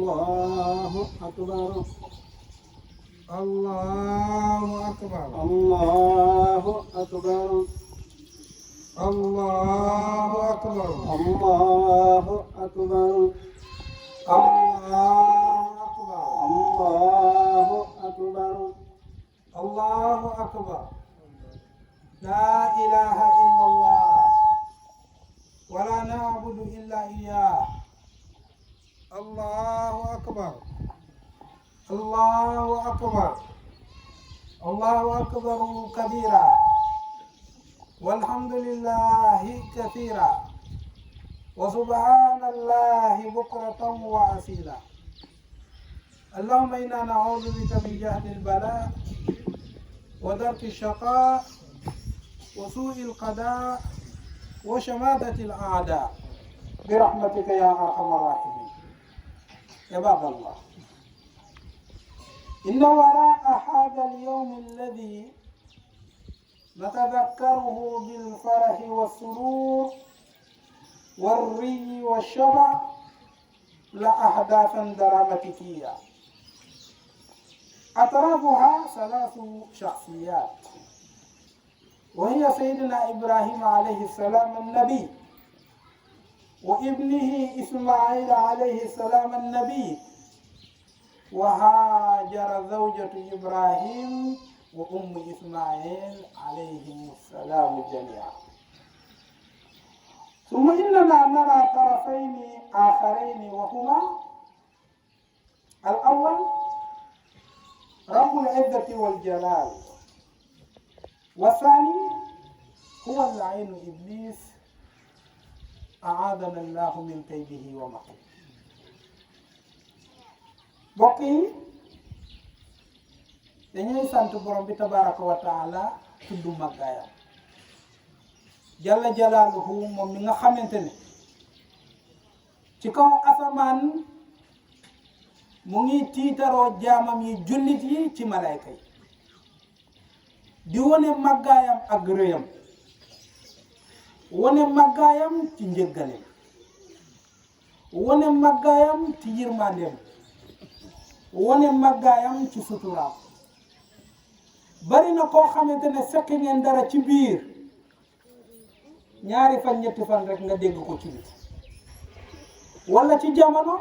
الله أكبر الله أكبر الله أكبر الله أكبر الله أكبر الله أكبر الله أكبر الله أكبر لا إله إلا الله ولا نعبد إلا إياه الله أكبر الله أكبر الله أكبر كبيرا والحمد لله كثيرا وسبحان الله بكرة وأصيلا اللهم إنا نعوذ بك من جهد البلاء ودرك الشقاء وسوء القضاء وشماتة الأعداء برحمتك يا أرحم الراحمين عباد الله إن وراء هذا اليوم الذي نتذكره بالفرح والسرور والري والشبع لأهدافا دراماتيكية أطرافها 3 شخصيات، وهي سيدنا إبراهيم عليه السلام النبي، وابنه إسماعيل عليه السلام النبي، وهاجر زوجة إبراهيم وأم إسماعيل عليهم السلام جميعا. ثم إننا نرى طرفين آخرين، وهما الأول رب العزة والجلال، والثاني هو اللعين إبليس أعاذنا الله من كيده ومكره. mbokk yi dañuy sant borom bi tabaraka wa taala tudd màggaayam jalla jalaaluhu moom mi nga xamante ne ci kaw asamaan mu ngi tiitaroo jaamam yi jullit yi ci malayka yi di wone màggaayam ak rëyam, wone màggaayam ci njëggaleem, wone màggaayam ci yërmandeem, wone màggaayam ci suturaam. bari na koo xamante ne fekk ngeen dara ci biir 2 fan 3 fan rek nga dégg ko ci biir, wala ci jamono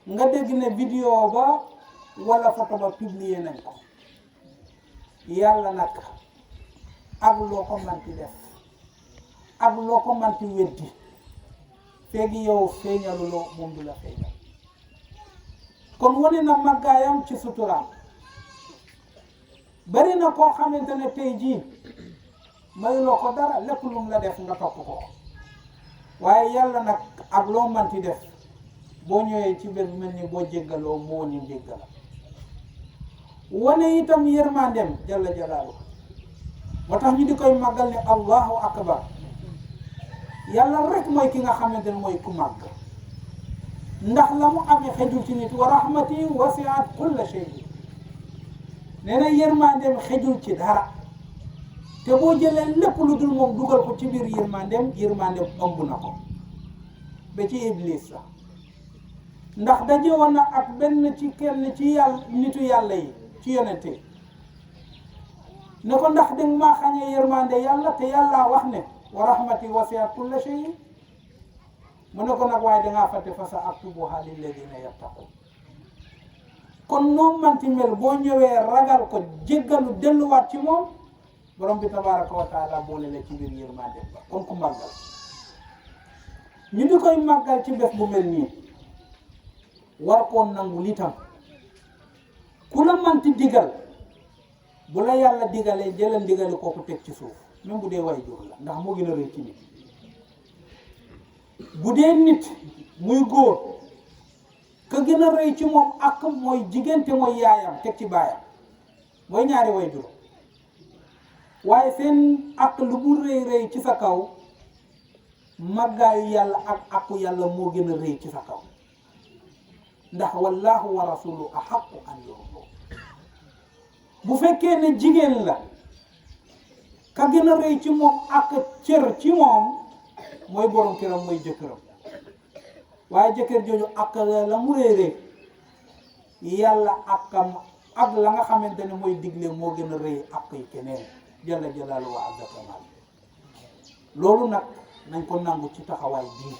nga dégg ne vidéo ba wala photo ba publier nañ ko. yàlla nag ak loo ko manti def ak loo ko manti weddi feegi yow feeñaluloo moom du la feeñal. kon wane na màggaayam ci suturaam. bari na koo xamante ne tey jii mayuloo ko dara, lépp lu mu la def nga topp ko, waaye yàlla nag ak loo manti def boo ñëwee ci bés mel ni boo jéggaloo moo ni jéggala. wane itam yërmandeem jalla jalaalu, moo tax ñu di koy màggal ne allahu akbar. yàlla rek mooy ki nga xamante ne mooy ku màgg, ndax la mu amee xejul ci nit. wa rahmati wasi'at kulla shay, nee na yërmandeem xejul ci dara, te boo jëlee lépp lu dul moom dugal ko ci biir yërmandeem ëmb na ko ba ci iblis sax. ndax daje woon na ak benn ci kenn ci yàlla nitu yàlla yi ci yonente ne ko ndax danga maa xañee yërmande yàlla te yàlla wax ne wa rahmati wasi'at kulla shay. mu ne ko nag waaye dangaa fàtte fa sa aktubuha lilladina yattaqun. kon noo manti mel boo ñëwee ragal ko jéggalu delluwaat ci moom, borom bi tabaraka wa taala boole la ci biir yërmande ba. kon ku màggal ñu di koy màggal ci bés bu mel nii war koo nangu litam. ku la manti digal bu la yàlla digalee jëlal digali kooku teg ci suuf, même bu dee way jur la, ndax moo gën a rëy ci nit. bu dee nit muy góor, ka gën a rëy ci moom ak mooy jigéen te mooy yaayam teg ci baayam, mooy ñaari way jur. waaye seen ak lu mu rëy rëy ci sa kaw, màggaayu yàlla ak akku yàlla moo gën a rëy ci sa kaw. ndax wallahu wa rasuluhu ahaqqu an yurdu. bu fekkee ne jigéen la, ka gën a rëy ci moom ak cër ci moom mooy borom këram, mooy jëkkëram. waaye jëkkër jooju ak la mu réeree yàlla akam ak la nga xamante ne mooy digle moo gën a rëy ak koy keneen jalla jalaalu wa azza kamal loolu nag nañ ko nangu ci taxawaay bii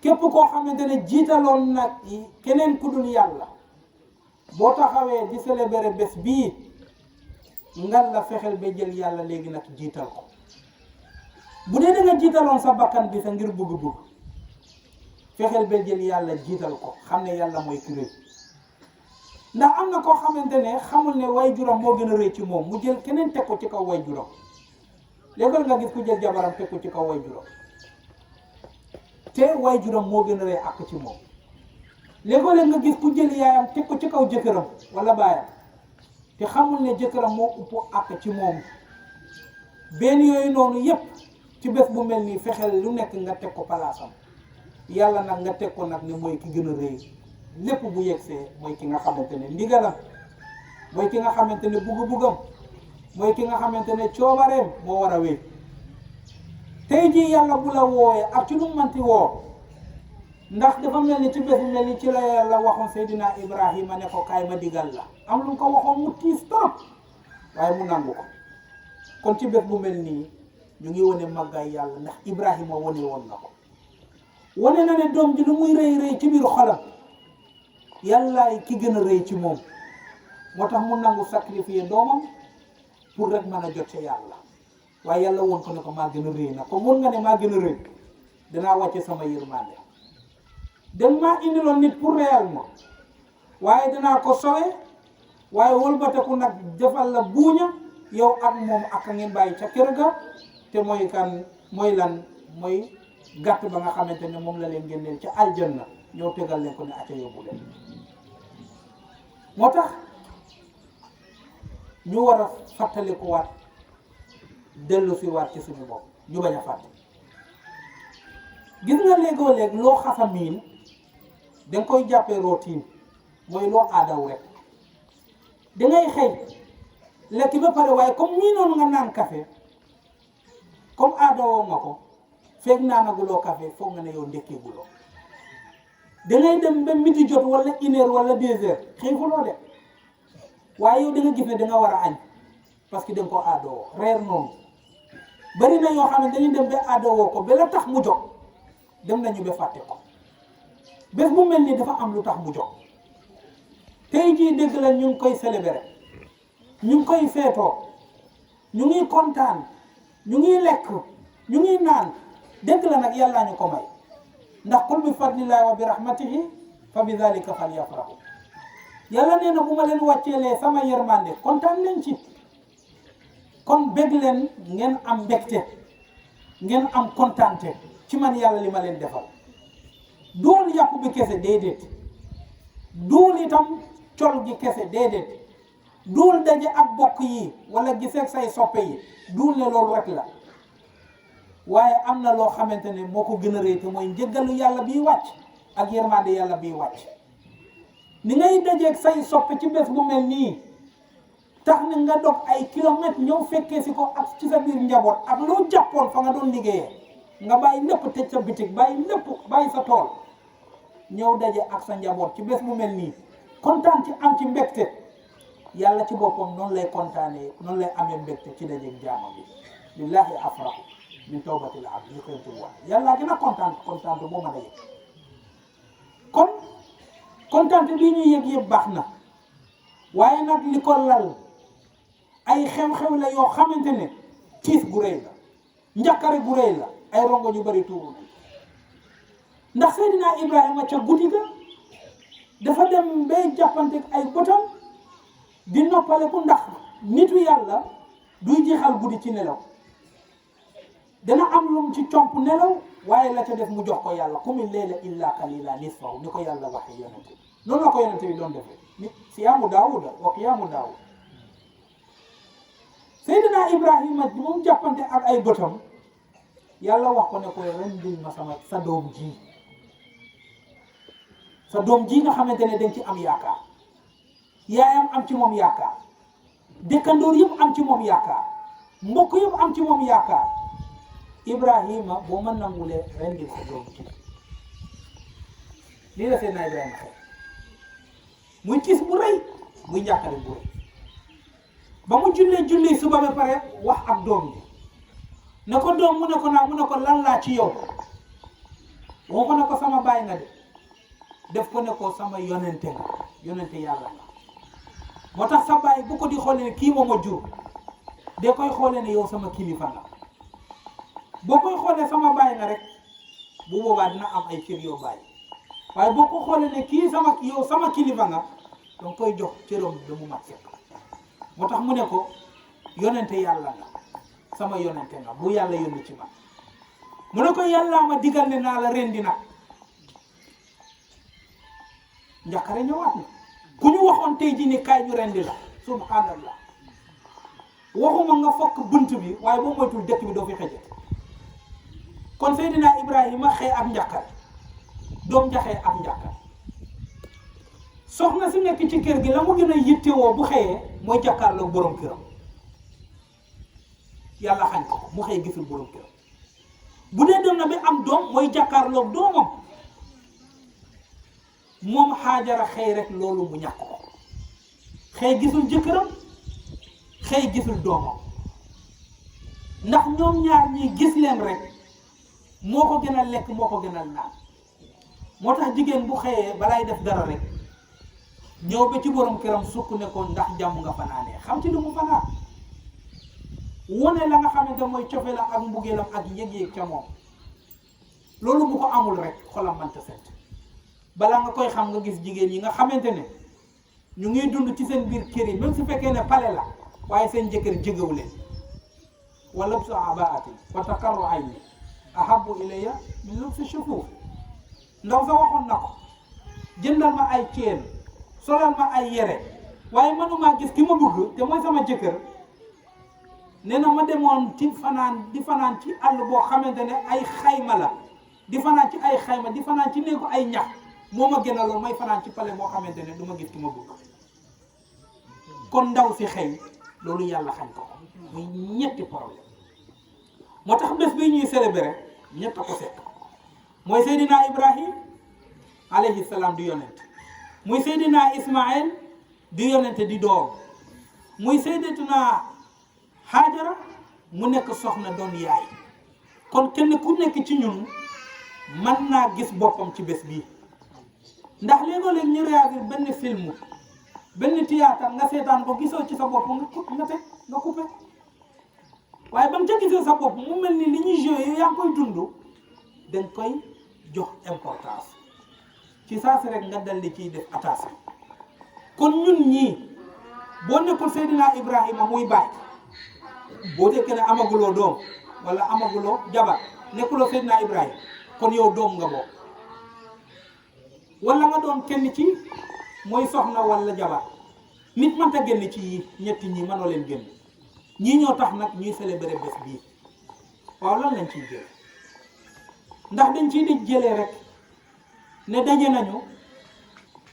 képp koo xamante ne jiitaloon nag keneen ku dul yàlla boo taxawee di célébrer bés bii ngal la fexeel ba jël yàlla léegi nag jiital ko bu dee da nga jiitaloon sa bakkan bi sa ngir bëgg-bëgg fexeel ba jël yàlla jiital ko xam ne yàlla mooy ki rëy ndax am na koo xamante ne xamul ne way juram moo gën a rëy ci moom mu jël keneen teg ko ci kaw way juram léegi nga gis ku jël jabaram teg ko ci kaw way juram te way juram moo gën a rëy ak ci moom léegi nga gis ku jël yaayam teg ko ci kaw jëkkëram wala baayam te xamul ne jëkkëram moo ëpp ak ci moom benn yooyu noonu yépp ci bés bu mel nii fexeel lu nekk nga teg ko palaasam yàlla nag nga teg ko nag ne mooy ki gën a rëy lépp bu yegsee mooy ki nga xamante ne ndigalam mooy ki nga xamante ne bugg-buggam mooy ki nga xamante ne coobareem moo war a wéy tey jii yàlla bu la wooyee ak ci lu manti woo ndax dafa mel ni ci bés bu mel ni ci la yàlla waxoon Seydina Ibrahima ne ko kaay ma digal la am lu ko waxoon mu tiis trop waaye mu nangu ko kon ci bés bu mel nii ñu ngi wane màggaay yàlla ndax Ibrahima wane woon na ko wane na ne doom ji lu muy rëy rëy ci biir xolam yàllaay ki gën a rëy ci moom moo tax mu nangu sacrifier doomam pour rek mën a jot ci yàlla waaye yàlla woon ko ne ko maa gën a rëy na ko mun nga ne maa gën a rëy danaa wàcce sama yërmande dan maa indiloon nit pour réel ma waaye danaa ko sowe waaye wëlbateku nag defal la buuña yow ak moom ak ngeen bàyyi ca kër ga te mooy kan mooy lan mooy gàtt ba nga xamante ne moom la leen génneel ca aljanna ñëw tegal leen ko ne acca yóbbu leen moo tax ñu war a fàttaliku waat dellu si waat ci suñu bopp ñu bañ a fàtte gis nga léegoo léeg loo xasa miin danga koy jàppee routine mooy loo aadaw rek dangay xëy lekk ba pare waaye comme miinoon nga naan café comme aadawoo nga ko feeg naanaguloo café foog nga ne yow ndekkeeguloo dangay dem ba midi jot wala 1 heure wala 2 heures xiifuloo de waaye yow da nga gis ne danga war a añ parce que danga ko aadawoo reer noonu bari na yoo xam ne dañuy dem ba aadawoo ko ba la tax mu jóg dem nañu ba fàtte ko bés bu mel ni dafa am lu tax mu jóg tey jii dégg la ñu ngi koy célébrer ñu ngi koy feetoo ñu ngi kontaan ñu ngi lekk ñu ngi naan dégg la nag yàllaa ñu ko may ndax qul bi fadlillahi wa bi rahmatihi fa bi dhalika falyafrahu yàlla nee na bu ma leen wàcceelee sama yërmande kontaan leen ci kon bég leen ngeen am mbégte ngeen am kontaante ci man yàlla li ma leen defal duul yàpp bi kese déedéet duul itam col gi kese déedéet duul daje ak bokk yi wala giseeg say soppe yi duul ne loolu rek la waaye am na loo xamante ne moo ko gën a rëy te mooy njëggalu yàlla biy wàcc ak yërmande yàlla biy wàcc ni ngay dajeeg say soppe ci bés bu mel nii tax na nga dog ay kilomètres ñëw fekkee si ko ak ci sa biir njaboot ak loo jàppoon fa nga doon liggéeyee nga bàyyi lépp tëj sa bitig bàyyi lépp bàyyi sa tool ñëw daje ak sa njaboot ci bés bu mel nii kontaan ci am ci mbégte yàlla ci boppam noonu lay kontaanee noonu lay amee mbégte ci dajeeg jaama bi lillahi afrahu min tawbatil abd li koy wax yàlla gën a kontaan boo mën a yëg kon kontaan bii ñuy yëg yëpp baax na waaye nag li ko lal ay xew-xew la yoo xamante ne tiis gu rëy la njàkkare gu rëy la ay rongo ñu bari tuuru ndax Seydina Ibrahima ca guddi ga dafa dem bay jàppante ay bëtam di noppaleku ndax nitu yàlla duy jeexal guddi ci nelaw dana am lum ci comp nelaw waaye la ca def mu jox ko yàlla qumi layla illa qalila nisfahu ni ko yàlla waxee yonente noonu la ko yonente bi doon defee ni siyaamu daawuda wa qiyaamu daawud Seydina Ibrahima di moom jàppante ak ay bëtam yàlla wax ko ne ko rendil ma sa doom ji nga xamante ne dañ ci am yaakaar yaayam am ci moom yaakaar dëkkandoor yëpp am ci moom yaakaar mbokk yëpp am ci moom yaakaar Ibrahima boo ma nangulee rendil sa doom ji lii la Seydina Ibrahima xëy muy tiis bu rëy muy njàqare bu rëy ba mu julli suba ba pare wax ak doom bi ne ko doom mu ne ko naa mu ne ko lan laa ci yow woo ko ne ko sama baay nga de def ko ne ko sama yonente nga yonente yàlla nga moo tax sa baay bu ko di xoolee ne kii moom a jur de koy xoolee ne yow sama kilifa nga boo koy xoolee sama baay nga rek bu boobaa dina am ay cër yow baay waaye boo ko xoolee ne kii yow sama kilifa nga danga koy jox cëram ba mu mat sekk moo tax mu ne ko yonente yàlla nga sama yonente nga bu yàlla yónni ci man mu ne ko yàllaa ma digal ne naa la rendi nag njàqare ñëwaat na ku ñu waxoon tey jii ni kaay ñu rendi la subhanallah waxuma nga fokk bunt bi waaye boo moytul dëkk bi doo fi xëjat kon Seydina Ibrahima xëy ak njàqare doom jaxee ak njàqare soxna si nekk ci kër gi la mu gën a yittewoo bu xëyee mooy jàkkaarloog borom këram yàlla xañ ko mu xëy gisul borom këram bu dee dem na bi am doom mooy jàkkaarloog doomam moom Haajara xëy rek loolu mu ñàkk ko xëy gisul jëkkëram xëy gisul doomam ndax ñoom ñaar ñii gis leen rek moo ko gën a lekk moo ko gën a naan moo tax jigéen bu xëyee balaay def dara rek ñëw ba ci borom këram sukk ne ko ndax jàmm nga fanaanee xam ci lu mu fanaan wone la nga xamante mooy cofe la ak mbugeelam ak yëg-yëg ca moom loolu bu ko amul rek xolam mënta set balaa nga koy xam nga gis jigéen yi nga xamante ne ñu ngi dund ci seen biir kër yi même su fekkee ne pale la waaye seen jëkkër jëgaw leen wala bu sa abaatin wa taqarru ayni ahabbu ilayya min lubsi shufuuf ndaw sa waxoon na ko jëndal ma ay ceen solal ma ay yére waaye mënumaa gis ki ma bëgg te mooy sama jëkkër nee na ma demoon ci fanaan ci àll boo xamante ne ay xayma la di fanaan ci ay xayma di fanaan ci néegu ay ñax moo ma gënaloon may fanaan ci pale moo xamante ne du ma gis ki ma bëgg kon ndaw si xëy loolu yàlla xañ ko muy ñetti problème moo tax bés bi ñuy célébrer ñett a ko sekk mooy Seydina Ibrahim alayhi salaam di yonent muy Seydina Ismaël di yonente di doom muy Seydatuna Haajara mu nekk soxna doon yaay kon kenn ku nekk ci ñun mën naa gis boppam ci bés bii ndax léegoo-léeg ñu réagir benn film benn théâtre nga seetaan ko gisoo ci sa bopp nga coupé waaye ba nga ca gisoo sa bopp mu mel ni li ñuy joué yow yaa ngi koy dund dañ koy jox importance ci saa si rek nga dal di ciy def attention kon ñun ñii boo nekkul Seydina Ibrahima muy baay boo dekkee ne amaguloo doom wala amaguloo jabar nekkuloo Seydina Ibrahima kon yow doom nga bokk wala nga doon kenn ci mooy soxna wala jabar nit mënta génn ci ñetti ñi mënoo leen génn ñii ñoo tax nag ñuy célébrer bés bii waaw lan lañ ciy jël ndax dañ ciy di jëlee rek ne daje nañu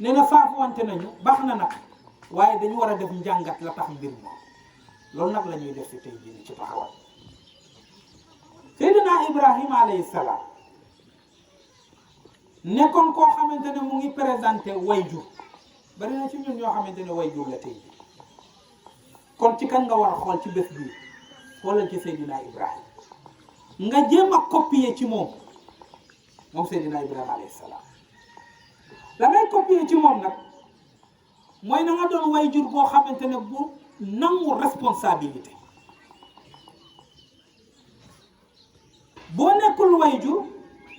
ne na saafuwante nañu baax na nag waaye dañu war a def njàngat la tax mbir moom loolu nag la ñuy def si tey jii ci taxawal Seydina Ibrahima alayhi salaam nekkoon koo xamante ne mu ngi présenté wayjur bari na ci ñun ñoo xamante ne wayjur la tey jii kon ci kan nga war a xool ci bés bii xoolal ci Seydina Ibrahima nga jéem a copier ci moom Seydina Ibrahima alayhi salaam la ngay copier ci moom nag mooy na nga doon wayjur boo xamante ne bu nangu responsabilité boo nekkul wayjur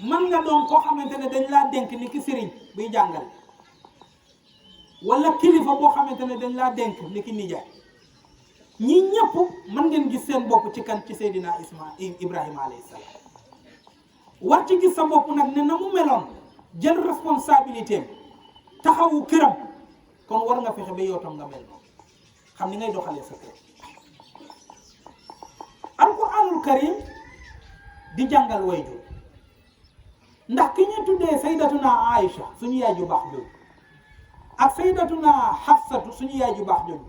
man nga doon koo xamante ne dañ laa dénk ni ki sëriñ buy jàngal wala kilifa boo xamante ne dañ laa dénk ni ki nijaay ñi ñëpp mën ngeen gis seen bopp ci kan ci Seydina Ibrahima alayhi salaam war ci gis sa bopp nag ne na mu meloon jël responsabilité taxawu këram kon war nga fexe ba yow tam nga mel noonu xam ni ngay doxalee sa kër alquranul karim di jàngal wayjur ndax ki ñu tuddee sayyidatuna Aïcha suñu yaay ju baax jooju ak sayyidatuna Hafsatu suñu yaay ju baax jooju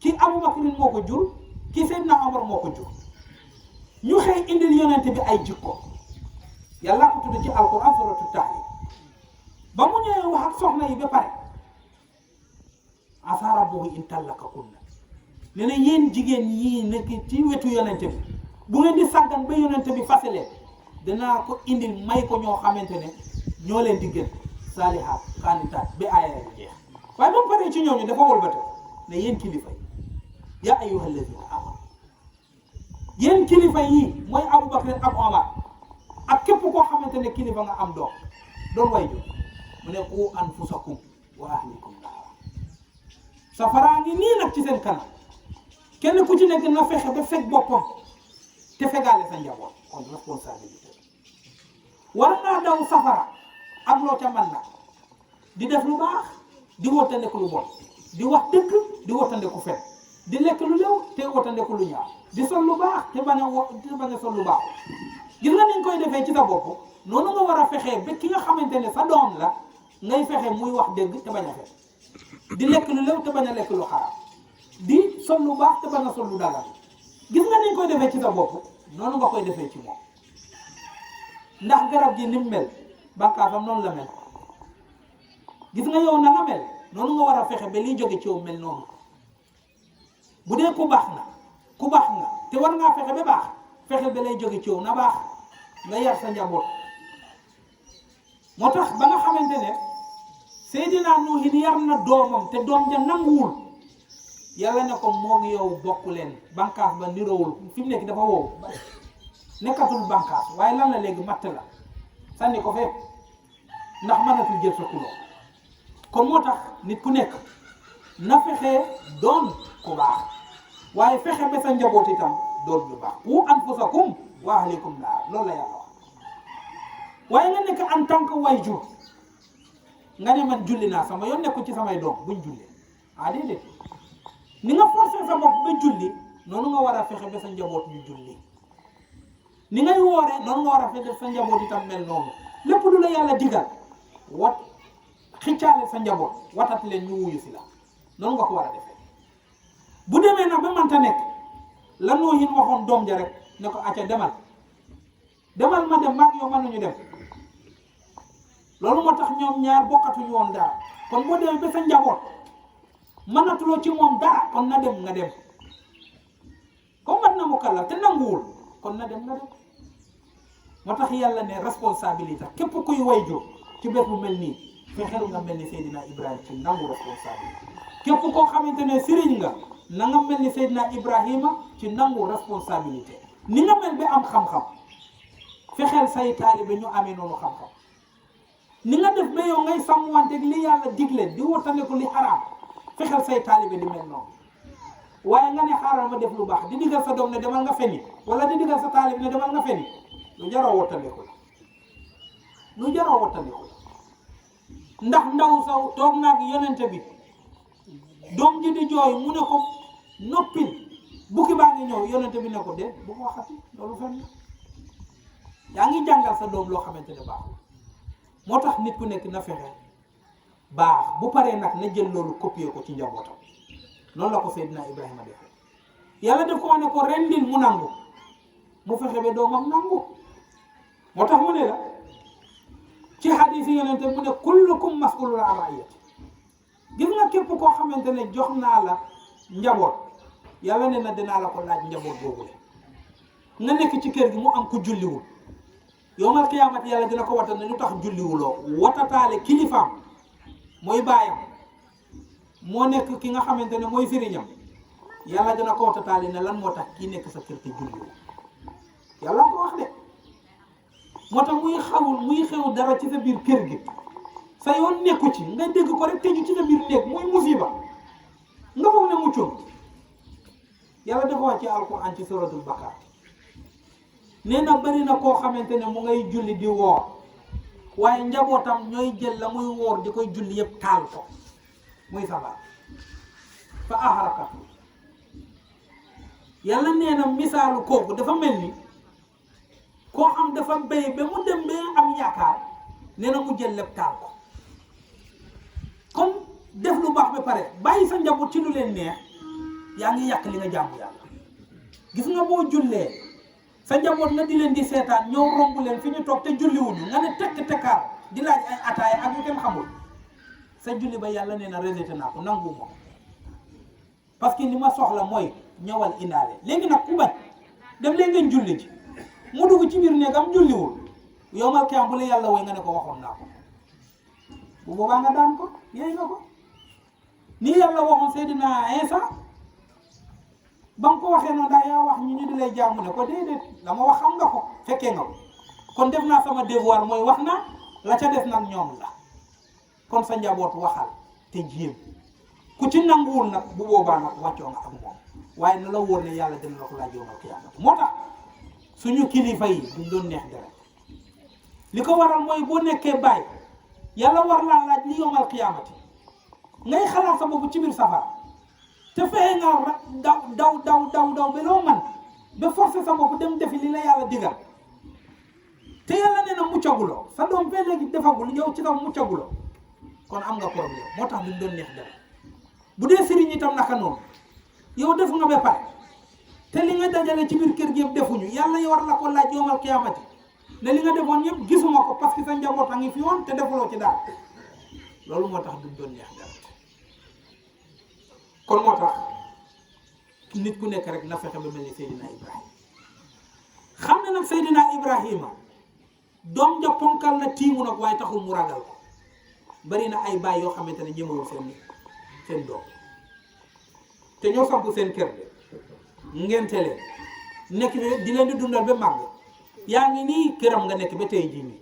ki Abubakrin moo ko jur ki Seydina Omar moo ko jur ñu xëy indil yonent bi ay jikko yàlla ko tudd ci alquran suratu Tahrim ba mu ñëwee wax ak soxna yi ba pare asa rabbuhu in tallaqakunna ne na yéen jigéen yii nekk ci wetu yonente bi bu ngeen di sàggan ba yonente bi fasalee danaa ko indil may ko ñoo xamante ne ñoo leen di gën saalihaat xaanitaat ba aaya yi jeex waaye ba mu paree ci ñooñu dafa wëlbate ne yéen kilifa yi yaa ayyuha alladina amanu yéen kilifa yi mooy Aboubacar ak Omar ak képp koo xamante ne kilifa nga am doon way jo mu ne qu anfusakum wa ahlikum naara safaraa ngi nii nag ci seen kanam kenn ku ci nekk na fexe ba fekk boppam te fegaale sa njaboot kon responsabilité war naa daw safara ak loo ca man nag di def lu baax di wottandeku lu bon di wax dëgg di wottandeku fen di lekk lu lew te wottandeku lu ñaaw di sol lu baax te bañ a sol lu baax gis nga niñ koy defee ci sa bopp noonu nga war a fexee ba ki nga xamante ne sa doom la ngay fexe muy wax dëgg te bañ a fen di lekk lu lew te bañ a lekk lu xaraam di sol lu baax te bañ a sol lu dagal gis nga niñ koy defee ci sa bopp noonu nga koy defee ci moom ndax garab gi ni mu mel bànqaasam noonu la mel gis nga yow na nga mel noonu nga war a fexe ba liy jóge ci yow mel noonu bu dee ku baax nga te war ngaa fexe ba baax fexe ba lay jóge ci yow na baax nga yar sa njaboot moo tax ba nga xamante ne Seydina Nuuhin yar na doomam te doom ja nanguwul yàlla ne ko moog yow bokk leen bànqaas ba niroowul fi mu nekk dafa wow nekkatul bànqaas waaye lan la léegi matt la sànni ko fépp ndax mënatul jël sa kuloo kon moo tax nit ku nekk na fexe doon ku baax waaye fexe ba sa njaboot itam doon lu baax qu anfusakum wa ahlikum naar loolu la yàlla wax waaye nga nekk en tant que waajur nga ne man julli naa sama yoon nekku ci samay doom buñ julli déedéet ni nga forcé sa bopp ba julli noonu nga war a fexe ba sa njaboot ñu julli ni ngay wooree noonu nga war a fexe sa njaboot itam mel noonu lépp lu la yàlla digal xiccaale sa njaboot watat leen ñu wuyu si la noonu nga ko war a defee bu demee nag ba mënta nekk la Nuuhin waxoon doom ja rek ne ko acca demal ma dem maag yow mënuñu dem loolu moo tax ñoom ñaar bokkatuñu woon dara kon boo demee ba sa njaboot mënatuloo ci moom dara kon na dem nga dem comme mat na mu kàlla te nanguwul kon na dem nga dem moo tax yàlla ne responsabilité képp kuy wayjur ci bés bu mel nii fexeel nga mel ni Seydina Ibrahima ci nangu responsabilité képp koo xamante ne sëriñ nga na nga mel ni Seydina Ibrahima ci nangu responsabilité ni nga mel ba am xam-xam fexeel say taalibe ñu amee noonu xam-xam ni nga def ba yow ngay sàmmwante li yàlla digle di wattandiku li xaraam fexeel say taalibe di mel noonu waaye nga ne xaaral ma def lu baax di digal sa doom ne demal nga feni wala di digal sa taalibe ne demal nga feni lu jaroo wattandiku la lu jaroo wattandiku la ndax ndaw saw toog naag yonente bi doom ji di jooy mu ne ko noppil bukki baa ngi ñëw yonente bi ne ko de bu ko waxati loolu fenn yaa ngi jàngal sa doom loo xamante ne baaxul moo tax nit ku nekk na fexe baax bu paree nag na jël loolu copier ko ci njabootam noonu la ko Seydina Ibrahima defee yàlla def ko wax ne ko rendil mu nangu mu fexe ba doomam nangu moo tax mu ne la ci hadith yi yonente mu ne kullukum mas'ulun an ra'iyati gis nga képp koo xamante ne jox naa la njaboot yàlla ne na dinaa la ko laaj njaboot boobu nga nekk ci kër gi mu am ku julliwul yowmal qiyaamati yàlla dina ko watal ne lu tax julliwuloo watataale kilifaam mooy baayam moo nekk ki nga xamante ne mooy sëriñam yàlla dina ko watataale ne lan moo tax kii nekk sa kër te julliwul yàlla ko wax de moo tax muy xew dara ci sa biir kër gi sa yoon nekku ci nga dégg ko rek tëju ci sa biir néeg muy musiba nga foog ne muccoon yàlla dafa wax ci alquran ci suratul baqara nee na bari na koo xamante ne mu ngay julli di woor waaye njabootam ñooy jël la muy woor di koy julli yëpp taal ko muy sabar fa aharakatu yàlla nee na misaalu kooku dafa mel ni koo xam dafa béy ba mu dem ba am yaakaar nee na mu jël lépp taal ko comme def lu baax ba pare bàyyi sa njaboot ci lu leen neex yaa ngi yàq li nga jaamu yàlla gis nga boo jullee sa njaboot nga di leen di seetaan ñëw romb leen fi ñu toog te julliwuñu nga ne tekk tekkaar di laaj ay ataaya ak yu kenn xamul sa julli ba yàlla nee na rejeté naa ko nangu ma parce que li ma soxla mooy ñëwal indaale léegi nag ku bañ dem leen ngeen julli ji mu dugg ci biir néegam julliwul yowmal qiyaam bu la yàlla woy nga ne ko waxoon naa ko bu boobaa nga daan ko yéey nga ko nii yàlla waxoon Seydina Isa ba nga ko waxee noonu daa yaa wax ñu di lay jaamu ne ko déedéet la ma wax xam nga ko fekkee nga ko kon def naa sama devoir mooy wax na la ca def nag ñoom la kon sa njaboot waxal te jéem ku ci nanguwul nag bu boobaa nag wàccoo nga ak moom waaye na la wóor ne yàlla dina la ko laaj yawmal qiyaamati moo tax suñu kilifa yi duñ doon neex dara li ko waral mooy boo nekkee bàyyi yàlla war laa laaj li yawmal qiyaamati ngay xalaat sa bopp ci biir safara te fexe nga daw ba loo man ba forcer sa bopp dem defi li la yàlla digal te yàlla nee na muccaguloo sa doom fee léegi defagul yow ci taw muccaguloo kon am nga problème moo tax duñ doon neex dara bu dee sëriñ itam naka noonu yow def nga ba pare te li nga dajale ci biir kër gi yëpp defuñu yàlla yow war la ko laaj yawmal qiyaamati ne li nga defoon yëpp gisuma ko parce que sa njaboot a ngi fi woon te defuloo ci dara loolu moo tax duñ doon neex dara kon moo tax nit ku nekk rek na fexe ba mel ni Seydina Ibrahima xam ne nag Seydina Ibrahima doom ja ponkal na tiimu nag waaye taxul mu ragal ko bari na ay baay yoo xamante ne ñemewul seen doom te ñoo samp seen kër de ngente leen nekk di leen di dundal ba màgg yaa ngi nii këram nga nekk ba tey jii nii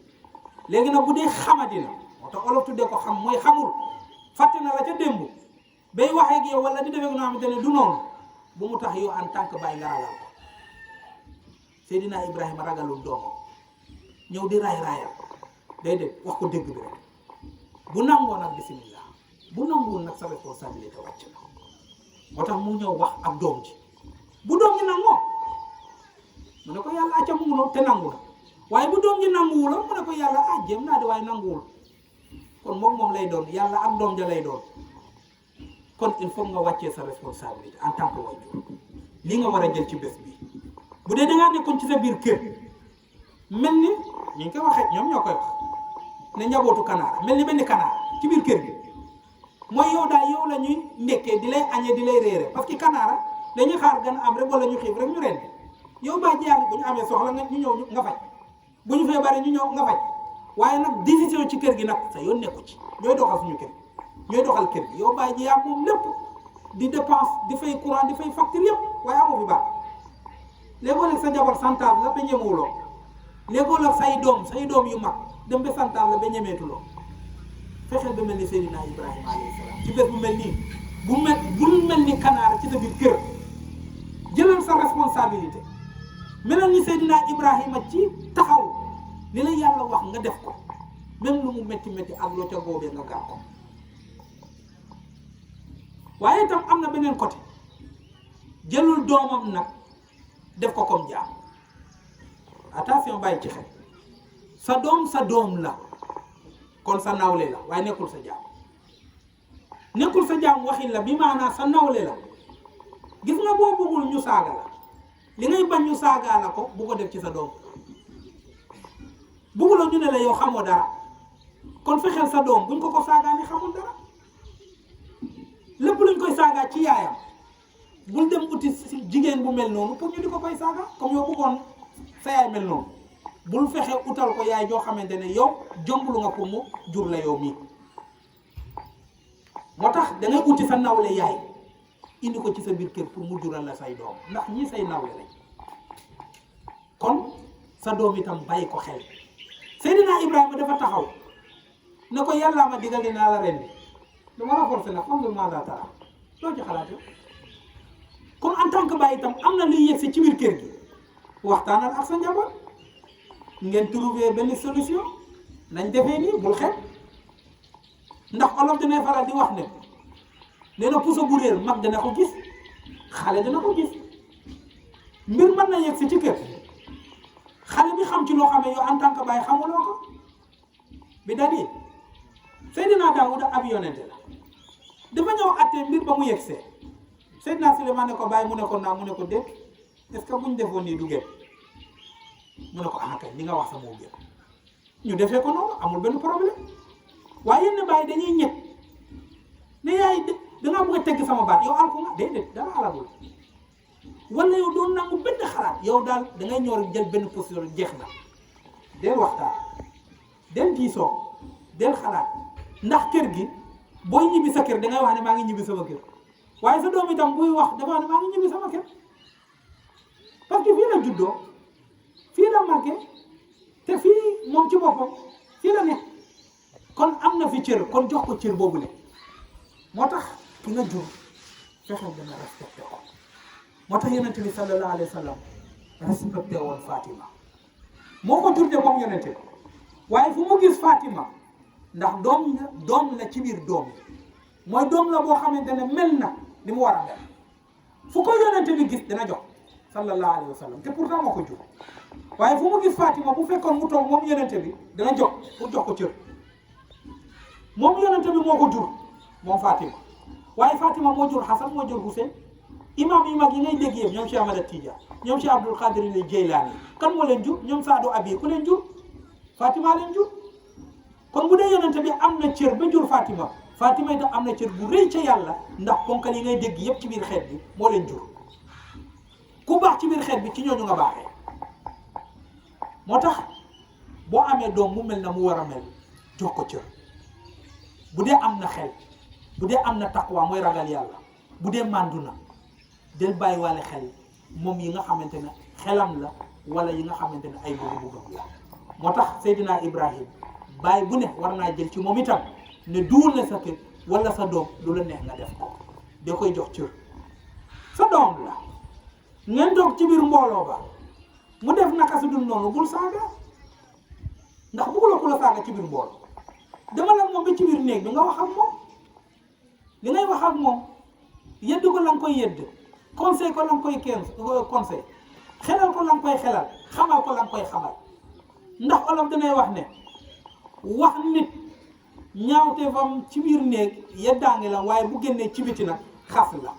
léegi nag bu dee xamadina moo tax olof tuddee ko xam mooy xamul fàtte na la ca démb bay waxee ak yow wala di defee ko noo xamante ne du noonu bu mu tax yow en tant que baay nga ragal ko Seydina Ibrahima ragalul doomam ñëw di raayal day def wax ko dégg bi rek bu nangoo nag bismillah bu nanguwul nag sa responsabilité wàcc na moo tax mu ñëw wax ak doom ji bu doom ji nangoo mu ne ko yàlla acca mu ngi noonu te nangu na waaye bu doom ji nanguwul mu ne ko yàlla jéem naa de waaye nanguwul kon moom lay doon yàlla ak doom ja lay doon kon il faut nga wàccee sa responsabilité en tant que waajur li nga war a jël ci bés bi bu dee dangaa nekkoon ci sa biir kër mel ni ñu ngi koy waxee ñoom ñoo koy wax ne njabootu kanaara mel ni benn kanaara ci biir kër gi mooy yow daal yow la ñuy ndekkee di lay añee di lay réere parce que kanaara dañuy xaar gan am rek wala ñu xiif rek ñu rendi yow baa jeexal bu ñu amee soxla nga ñu ñëw nga faj bu ñu feebaree ñu ñëw nga faj waaye nag décision ci kër gi nag sa yoon nekku ci ñooy doxal suñu kër ñooy doxal kër gi yow baa ji yaa moom lépp di dépense di fay courant di fay facture yëpp waaye amoo fi baax léegoo-léeg sa jabar santaab la ba ñemewuloo léegoo-léeg say doom yu mag dem ba santaab la ba ñemeetuloo fexeel ba mel ni Seydina Ibrahima alayhi salaam ci bés bu mel nii bul mel ni kanaar ci sa biir kër jëlal sa responsabilité melal ni Seydina Ibrahima ci taxaw li la yàlla wax nga def ko même lu mu métti ak loo ca góobee nga gar ko waaye itam am na beneen côté jëlul doomam nag def ko comme jaam attention bàyyi ci xel sa doom la kon sa nawle la waaye nekkul sa jaam waxin la bi maanaa sa nawle la gis nga boo bëggul ñu saaga la li ngay bañ ñu saagaa la ko bu ko def ci sa doom bëgguloo ñu ne la yow xamoo dara kon fexeel sa doom buñ ko saagaa ni xamul dara lépp luñ koy saagaa ci yaayam bul dem uti si jigéen bu mel noonu pour ñu di ko koy saaga comme yow bëggoon sa yaay mel noonu bul fexe utal ko yaay joo xamante ne yow jomblu nga pour mu jur la yow mii moo tax da ngay uti sa nawle yaay indi ko ci sa biir kër pour mu jural la say doom ndax ñii say nawle lañ kon sa doom itam bàyyi ko xel Seydina Ibrahima dafa taxaw ne ko yàllaa ma digal dinaa la rendi dama la forcé nag xam nga maa daa tara loo ci xalaat kon en tant que baay itam am na luy yegsi ci biir kër gi waxtaanal ak sa njaboot ngeen trouver benn solution nañ defee nii bul xeeb ndax olof dina faral di wax ne nee na puso bu réer mag dana ko gis xale dana ko gis mbir mën na yegsi ci kër xale bi xam ci loo xam ne yow en tant que baay xamuloo ko bi dalil Seydina Daawuda ab yonente la dafa ñëw attee mbir ba mu yegsee Seydina Suleymaan ne ko bàyyi mu ne ko naa mu ne ko déet est-ce que buñ defoon nii du gën mu ne ko ah kay li nga wax sa moo gën ñu defee ko noonu amul benn problème waaye yenn bàyyi dañuy ñëg ne yaay dangaa bëgg a tegg sama baat yow alku nga déedéet dara alagul wala yow doon nangu benn xalaat yow daal dangay ñëw rek jël benn position jeex na del waxtaan del diisoo del xalaat ndax kër gi booy ñibbi sa kër dangay wax ne maa ngi ñibbi sama kër waaye sa doom itam buy wax dafa wax ne maa ngi ñibbi sama kër parce que fii la juddoo fii la màggee te fii moom ci boppam fii la nekk kon am na fi cër kon jox ko cër boobu le moo tax ki nga jur fexeel dana respecté ko moo tax yonente bi sallallahu alayhi wa sallam respecté woon Fatima moo ko jur de moom yonente bi waaye fu mu gis Fatima ndax doom la ci biir doom yi mooy doom la boo xamante ne mel na li mu war a mel fu ko yonente bi gis dina jox sallallahu alayhi wa sallam te pourtant moo ko jur waaye fu mu gis Fatima bu fekkoon mu toog moom yonente bi dana jox pour jox ko cër moom yonente bi moo ko jur moom Fatima waaye Fatima moo jur Hasan moo jur Hussein imam yi mag yi ngay dégg yëpp ñoom Cheikh Ahmad Tidiane ñoom Cheikh Abdul Qadir al Jeylaani kan moo leen jur ñoom Saadu Abi ku leen jur Fatima leen jur kon bu dee yonente bi am na cër ba jur Fatima Fatima itam am na cër bu rëy ca yàlla ndax ponkal yi ngay dégg yëpp ci biir xeet bi moo leen jur ku baax ci biir xeet bi ci ñooñu nga baaxee moo tax boo amee doom mu mel na mu war a mel jox ko cër bu dee am na xel bu dee am na taqwa mooy ragal yàlla bu dee màndu na del bàyyi wàlle xel moom yi nga xamante ne xelam la wala yi nga xamante ne ay bëgg-bëggam la moo tax Seydina Ibrahim bàyyi bu ne war naa jël ci moom itam ne duwul na sa kër wala sa doom lu la neex nga def ko da koy jox cër sa doom la ngeen toog ci biir mbooloo ba mu def naka su dul noonu bul saaga ndax bëgguloo ku la saaga ci biir mbooloo dama la moom ba ci biir néeg bi nga wax ak moom li ngay wax ak moom yedd ko la nga koy yedd conseil ko la nga koy conseil xelal ko la nga koy xelal xamal ko la nga koy xamal ndax olof danay wax ne wax nit ñaawte fam ci biir néeg yeddaangi la waaye bu génnee ci biti nag xas la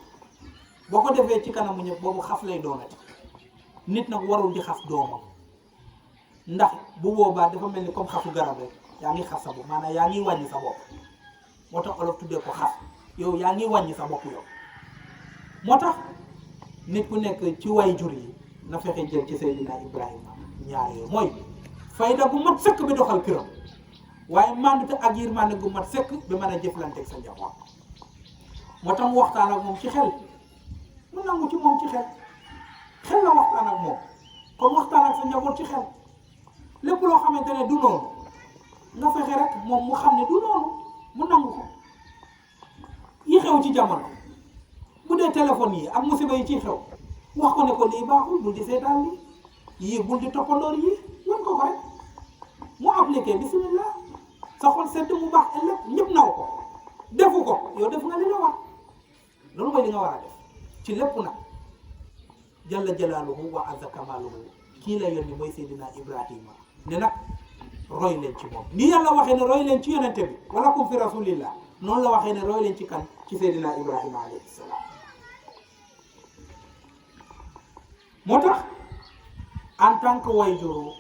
boo ko defee ci kanamu ñëpp boobu xas lay doonati nit nag warul di xas doomam ndax bu boobaa dafa mel ni comme xasu garab rek yaa ngi xas sa bopp maanaam yaa ngi wàññi sa bopp moo tax olof tuddee ko xas yow yaa ngi wàññi sa bopp yow moo tax nit ku nekk ci way jur yi na fexe jël ci Seydina Ibrahima ñaar yooyu mooy fayda gu mat sëkk bi doxal këram waaye mandute ak yërmande gu mat sëkk bi mën a jëflanteeg sa njaboot moo tax mu waxtaan ak moom ci xel mu nangu ci moom ci xel la waxtaan ak moom kon waxtaan ak sa njaboot ci xel lépp loo xamante ne du noonu nga fexe rek moom mu xam ne du noonu mu nangu ko yi xew ci jamono bu dee téléphone yi ak musiba yi ci xew wax ko ne ko lii baaxul bul di seetaan lii yii bul di toppandoor yii wan ko rek mu appliqué bismillah sa xol sedd mu baax ëllëg ñëpp naw ko defu ko yow def nga li nga war loolu mooy li nga war a def ci lépp nag jalla jalaaluhu wa azza kamaaluhu kii la yónni mooy Seydina Ibrahima ne nag roy leen ci moom ni yàlla waxee ne roy leen ci yonente bi wala kum fi rasulillah noonu la waxee ne roy leen ci kan ci Seydina Ibrahima alayhi salaam moo tax en tant que waajur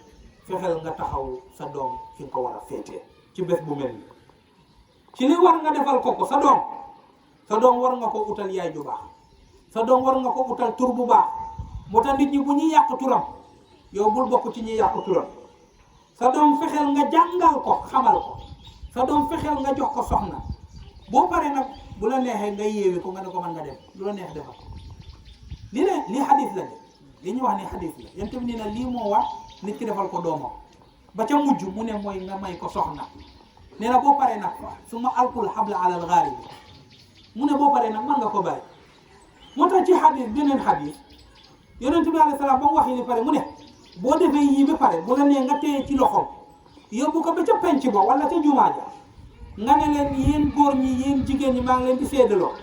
fexeel nga taxaw sa doom fi nga ko war a féetee ci bés bu mel ni ci li war nga defal ko sa doom war nga ko utal yaay ju baax sa doom war nga ko utal tur bu baax moo tax nit ñi bu ñuy yàq turam yow bul bokk ci ñuy yàq turam sa doom fexeel nga jàngal ko xamal ko sa doom fexeel nga jox ko soxna boo paree nag bu la neexee nga yéewi ko nga ne ko mën nga dem lu la neex defal lii xadis la de li ñu wax ni xadis la yéen tamit nii na lii moo wax nit ki defal ko doomam ba ca mujj mu ne mooy nga may ko soxna nee na boo paree nag su ma alkul xabla alal gaari bi mu ne boo paree nag mën nga ko bàyyi moo tax ci xadis beneen xadis yonent bi alayhi salaam ba mu wax yi ni pare mu ne boo defee yii ba pare bu la nee nga téye ci loxoom yóbbu ko ba ca penc ba wala ca jumaa ja nga ne leen yéen góor ñi yéen jigéen ñi maa ngi leen di seedaloo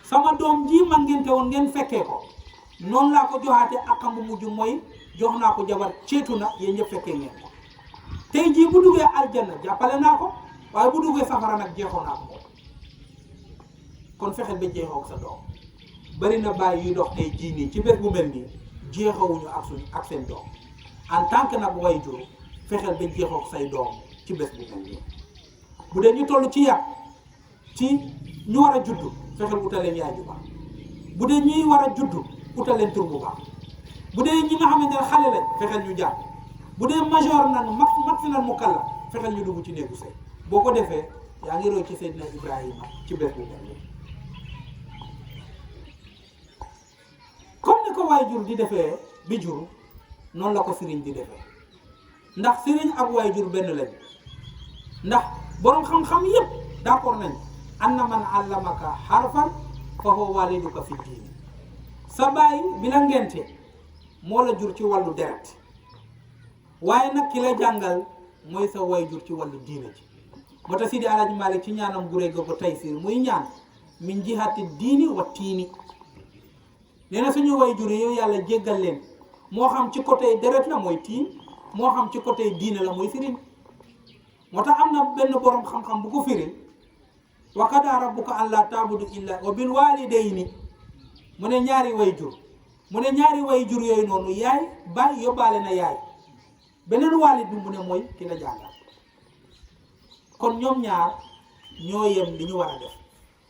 sama doom ji man ngeen te woon ngeen fekkee ko noonu laa ko joxaate akam bu mujj mooy jox naa ko jabar ceetu na yéen ñëpp fekkee ngeen ko tey jii bu duggee aljanna jàppale naa ko waaye bu duggee safara nag jeexoo naa ko kon fexeel ba jeexoo ak sa doom bari na bàyyi yu dox tey jii nii ci bés bu mel nii jeexawuñu ak seen doom en tant que nag way jur fexeel ba jeexoog say doom ci bés bu mel nii bu dee ñu toll ci yar ci ñu war a juddu fexeel utal leen yaay ju baax bu dee ñuy war a juddu utal leen tur bu baax bu dee ñi nga xamante ne xale lañ fexeel ñu jàng bu dee major nan maximum mu kàlla fexeel ñu dugg ci néegu sëy boo ko defee yaa ngi roy ci Seydina Ibrahima ci bés bu mel nii comme ni ko waajur di defee bi jur noonu la ko sëriñ di defee ndax sëriñ ak waajur benn lañ ndax boroom xam-xam yépp d'accord nañ anna man allamaka harfan fa huwa waliduka fi diini sa baay bi la ngente moo la jur ci wàllu deret waaye nag ki la jàngal mooy sa waajur ci wàllu diine ji moo tax Sidi Alaaji Maalik ci ñaanam guré ga ko Taysiir muy ñaan min jihati diini wa tiini nee na suñu waajur yow yàlla jéggal leen moo xam ci côté deret la mooy tiin moo xam ci côté diine la mooy sëriñ moo tax am na benn borom xam-xam bu ko firi wa qadaa rabbuka allaa ta'budu illa wa bil waalidayni mu ne ñaari waajur yooyu noonu yaay baay yóbbaale na yaay beneen waalid bi mu ne mooy ki la jàngal kon ñoom ñaar ñoo yem li ñu war a def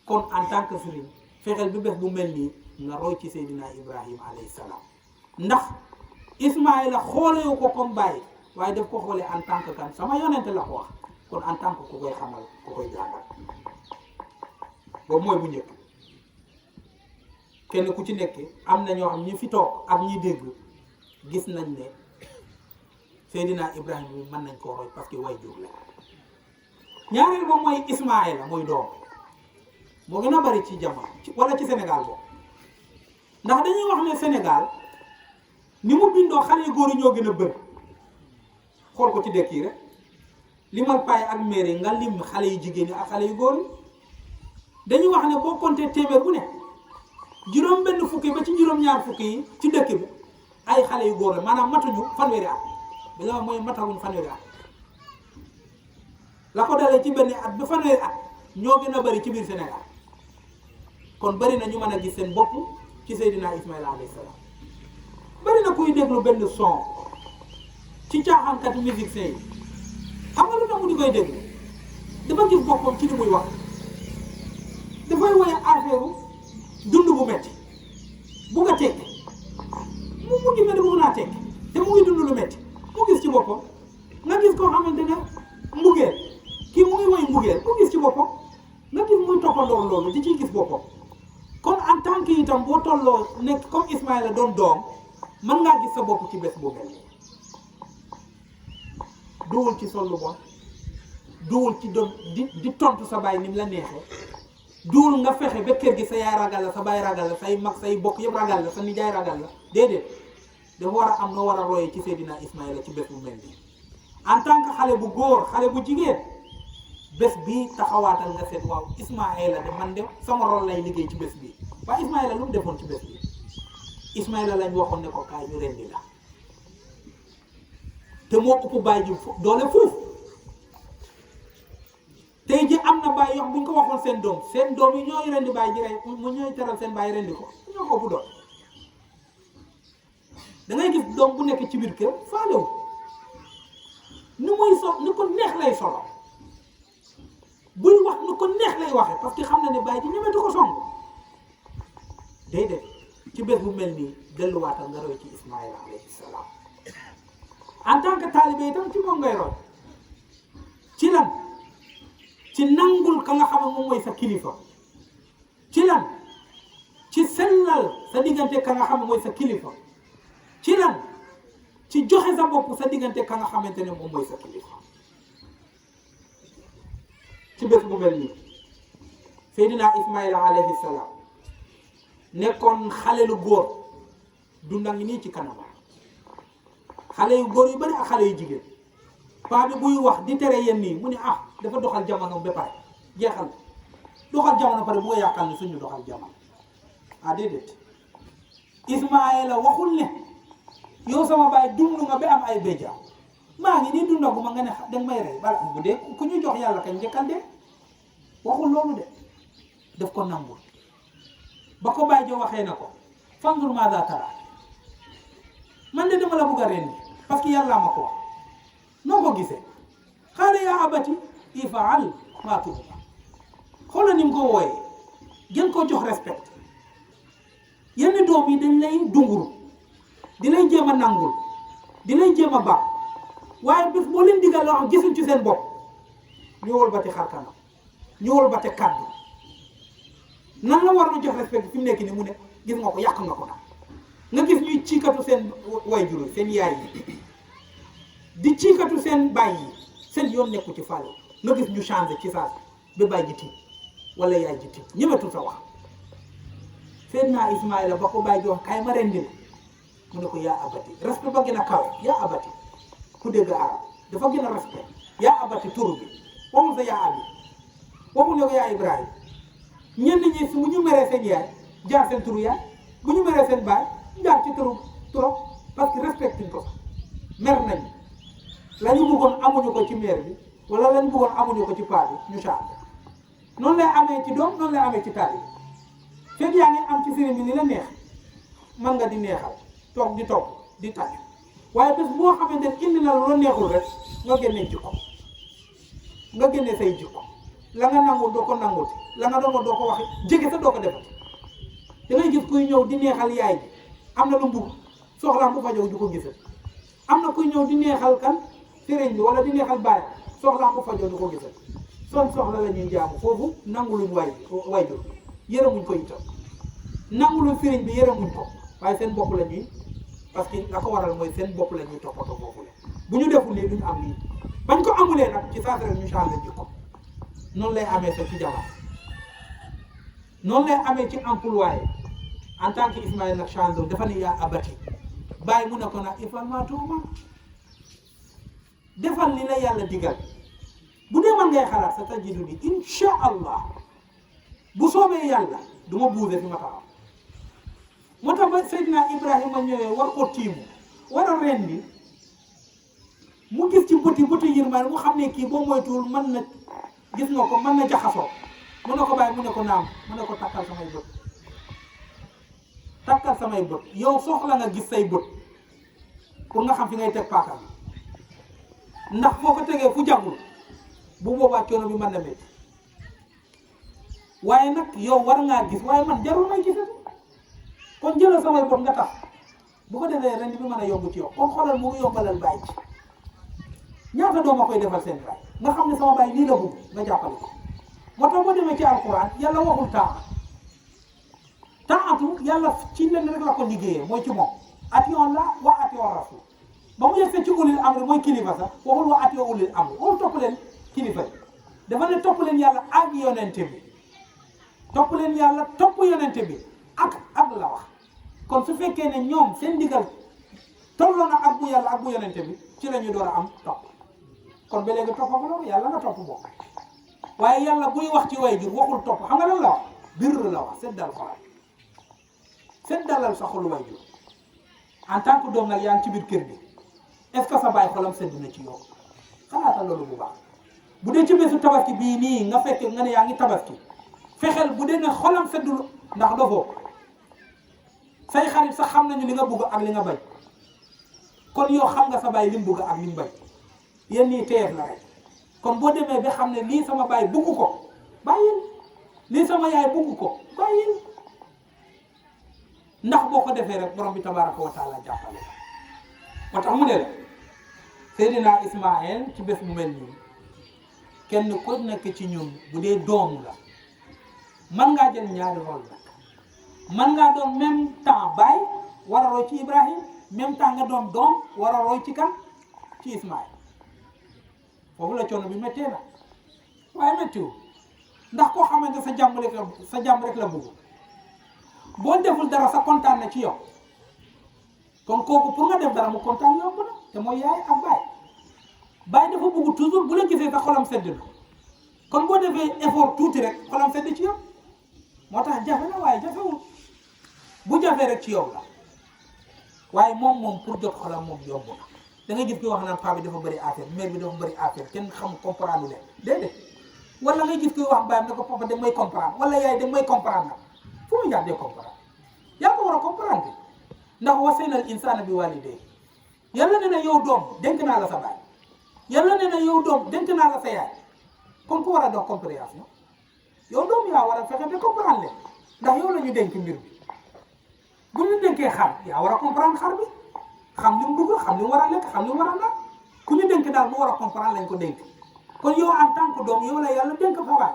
kon en tant que sëriñ fexeel bi bés bu mel nii nga roy ci Seydina Ibrahima alayhi salaam ndax Ismaïla xoolewu ko comme bàyyi waaye daf ko xoolee en tant que kan sama yonente la ko wax kon en tant que ku koy xamal ku koy jàngal boobu mooy bu njëkk kenn ku ci nekk am na ñoo xam ñi fi toog ak ñi dégg gis nañ ne Seydina Ibrahima bi mën nañ koo roy parce que way jur la ñaareel ba mooy Ismaïla mooy doom moo gën a bari ci jamono wala ci Sénégal boobu ndax dañuy wax ne Sénégal ni mu bindoo xale yu góor yi ñoo gën a bëri xool ko ci dëkk yi rek limal paay ak mairie nga lim xale yu jigéen ñi ak xale yu góor yi dañuy wax ne boo compter téeméer bu ne juróom benn fukki ba ci juróom-ñaar fukki yi ci dëkk bi ay xale yu góor la maanaam matuñu fanweeri at dañoo mooy mataguñ fanweeri at la ko dalee ci benn at ba fanweeri at ñoo gën a bëri ci biir Sénégal kon bëri na ñu mën a gis seen bopp ci Seydina Ismaïla alayhi salaam bëri na kuy déglu benn son ci caaxaankat musiciens yi xam nga lu tax mu di koy déglu dafa gis boppam ci li muy wax dafay woye affaire dund bu metti bu nga tekki mu mujj ne dafa mën a tekki te mu ngi dund lu metti mu gis ci boppam nga gis koo xamante ne mbugeel kii mu ngi woy mbugeel mu gis ci boppam nga gis muy toppandoo loolu di ciy gis boppam kon en tant que itam boo tolloo nekk comme Ismaïla doon doom mën ngaa gis sa bopp ci bés boobu duwul ci sol lu bon duwul ci doon di tontu sa baay ni mu la neexee duwul nga fexe ba kër gi sa yaay ragal la sa baay ragal la say mag say bokk yëpp ragal la sa nijaay ragal la déedéet dafa war a am noo war a royee ci Seydina Ismaïla ci bés bu mel nii en tant que xale bu góor xale bu jigéen bés bii taxawaatal nga seet waaw Ismaïla de man de sama rôle lay liggéey ci bés bii waaye Ismaïla lu mu defoon ci bés bii Ismaïla lañ waxoon ne ko kaay ñu rendi la te moo ëpp baay ji doole foofu tey ji am na baay yoo xam bu ñu ko waxoon seen doom yi ñooy rendi baay ji rey mu ñooy teral seen baay rendi ko ñoo ko ëpp doole da ngay gis doom bu nekk ci biir kër faalewu ni muy ni ko neex lay solo buy wax ni ko neex lay waxe parce que xam na ne baay ji ñemetu ko song déedéet ci bés bu mel nii delluwaatal nga roy ci Ismaïla alayhi salaam en tant que taalibe itam ci moom ngay roy ci lan ci nangul ka nga xam ne moom mooy sa kilifa ci lan ci sellal sa diggante ka nga xam ne mooy sa kilifa ci lan ci joxe sa bopp sa diggante ka nga xamante ne moom mooy sa kilifa ci bés bu mel nii Seydina Ismaïla alayhi salaam nekkoon xale lu góor dunda ngi nii ci kanam xale yu góor yu bari ak xale yu jigéen paa bi buy wax di tere yenn nii mu ne dafa doxal jamono ba pare jeexal doxal jamono pare bu nga yàqal ni suñu doxal jamono déedéet Ismaïla waxul ne yow sama baay dund nga ba am ay béja maa ngi nii dundaguma nga ne danga may rey bala bu dee ku ñu jox yàlla kañ njëkkal de waxul loolu de daf ko nangul ba ko baay jo waxee na ko fanzur maada tara man de dama la bugg a rendi parce que yàlla ma ko wax noo ko gisee xaala yaa abati ifaal maa tu'mar xoolal ni mu ko wooyee gën koo jox respect. yenn doom yi dañ lay dunguru di lay jéem a nangul di lay jéem a baax waaye bés boo leen digal loo xam gisuñ ci seen bopp ñu wëlbati xar kanam ñu wëlbati kàddu nan la war na jox respect fi mu nekk ni mu ne gis nga ko yàq nga ko nag nga gis ñuy ciikatu seen wayjur yi seen yaay yi di ciikatu seen baay yi seen yoon nekku ci fàlle nga gis ñu changé ci saa ba baay ji tiit wala yaay ji tiit ñëmetul sa wax Seydina Ismaïla ba ko baay ji wax kaay ma rendi la mu ne ko yaa abati respect ba gën a kawe yaa abati ku dégg arab dafa gën a respect yaa abati turu bi waxul sa yaa abi waxul ne ko yaa Ibrahima ñenn ñi su bu ñu meree seen yaay jaar seen turu yaay bu ñu meree seen baay jaar ci turu trop parce que respecté ko mer nañ la ñu bëggoon amuñu ko ci mère bi wala la ñu bëggoon amuñu ko ci paa bi ñu changé noonu lay amee ci doom noonu lay amee ci taal yi fekk yaa ngi am ci sëriñ bi ni la neex mën nga di neexal toog di toog di tàgg waaye bés boo xamante ne indi na la neexul rek nga génnee jikko nga génnee say jikko la nga nangul doo ko nanguti la nga doon doo ko waxi jege sa doo ko defati da ngay gis kuy ñëw di neexal yaay ji am na lu mbugg soxlaam bu fa ñëw du ko gisal am na kuy ñëw di neexal kan sëriñ bi wala di neexal baayam soxlaam bu fa ñëw du ko gisal son soxla la ñuy jaamu foofu nanguluñ waajur yërëmuñ ko itam nanguluñ sëriñ bi yërëmuñ ko waaye seen bopp la ñuy parce que la ko waral mooy seen bopp la ñuy toppatoo foofu la bu ñu deful nii duñu am lii bañ ko amulee nag ci saa rek ñu changé jikko noonu lay amee sa ci jabar noonu lay amee ci employé en tant que Ismaïla nag changé dafa ne yaa abati bàyyi mu ne ko nag ifal maa tu'mar defal li la yàlla digal bu dee man ngay xalaat sa tajiduni insha allah bu soobee yàlla du ma buuse fi ma taxaw moo tax ba Seydina Ibrahima ñëwee war ko tiimu war a rendi mu gis ci bëti yërmande mu xam ne kii boo moytuwul mën na gis nga ko mën na jaxasoo mu ne ko bàyyi mu ne ko naam mu ne ko takkal samay bët yow soxla nga gis say bët pour nga xam fi ngay teg paaka bi ndax foo ko tegee fu jagul bu boobaa coono bi mën na métti waaye nag yow war ngaa gis waaye man jarul may gisati kon jëlal samay bët nga tax bu ko defee ren bi mën a yomb ci yow kon xoolal mu ngi yombalal bàyyi ci ñaata dooma koy defal seen baay nga xam ne sama baay lii la bëgg nga jàppale ko moo tax boo demee ci alquran yàlla waxul taatu yàlla ci leen rek la ko liggéeyee mooy ci moom atiyon la wa atiyon rasul ba mu yegsee ci ulil amri mooy kilifa sax waxul wa atiyon ulil amri waxul topp leen kilifa yi dafa ne topp leen yàlla ak yonente bi topp leen yàlla topp yonente bi ak la wax kon su fekkee ne ñoom seen digal tolloo na ak bu yàlla ak bu yonente bi ci la ñu door a am topp kon ba léegi toppaguloo yàlla nga topp bokk waaye yàlla buy wax ci way jur waxul topp xam nga lan la wax birr la wax seddal xolam seddalal sa xolu way jur en tant que doom nag yaa ngi ci biir kër gi est-ce que sa baay xolam sedd na ci yow xalaatal loolu bu baax bu dee ci bésu tabaski bii nii nga fekk nga ne yaa ngi tabaski fexeel bu dee ne xolam seddul ndax dofoo say xarit sax xam nañu li nga bugg ak li nga bañ kon yow xam nga sa baay li mu bugg ak li mu bañ yéen nii teyeef la rek kon boo demee ba xam ne lii sama baay bugg ko bàyyil lii sama yaay bugg ko bàyyil ndax boo ko defee rek borom bi tabaraka wa taala jàppale moo tax mu ne la Seydina Ismaïl ci bés bu mel nii kenn ku nekk ci ñun bu dee doom la man ngaa jël ñaari rôle nag man ngaa doon même temps baay war a roy ci Ibrahim même temps nga doon doom war a roy ci kan ci Ismaïl foofu la coono bi méttee na waaye méttiwul ndax koo xamante sa jàmm rek la bëgg boo deful dara sa kontaan na ci yow kon kooku pour nga def dara mu kontaan yomb na te mooy yaay ak baay dafa bëgg toujours bu la gisee sa xolam sedd na kon boo defee effort tuuti rek xolam sedd ci yow moo tax jafe na waaye jafewul bu jafee rek ci yow la waaye moom pour jot xolam moom yomb na da ngay gis ki wax naan paa bi dafa bëri affaire mère bi dafa bëri affaire kenn xam comprendre leen déedéet wala ngay gis kuy wax baayam ne ko papa da may comprendre wala yaay da may comprendre nag fu mu jaar dee comprendre yaa ko war a comprendre ndax wasaynal insaana bi waalidayhi yàlla ne na yow doom dénk naa la sa baay yàlla nee na yow doom dénk naa la sa yaay comme ku war a dox compréhension yow doom yaa war a fexe ba comprendre leen ndax yow la ñu dénk mbir bi bu ñu dénkee xar yaa war a comprendre xar bi xam li mu dugg xam li mu war a lekk xam li mu war a naan ku ñu dénk daal mu war a comprendre lañ ko dénk kon yow en tant que doom yow la yàlla dénk sa baay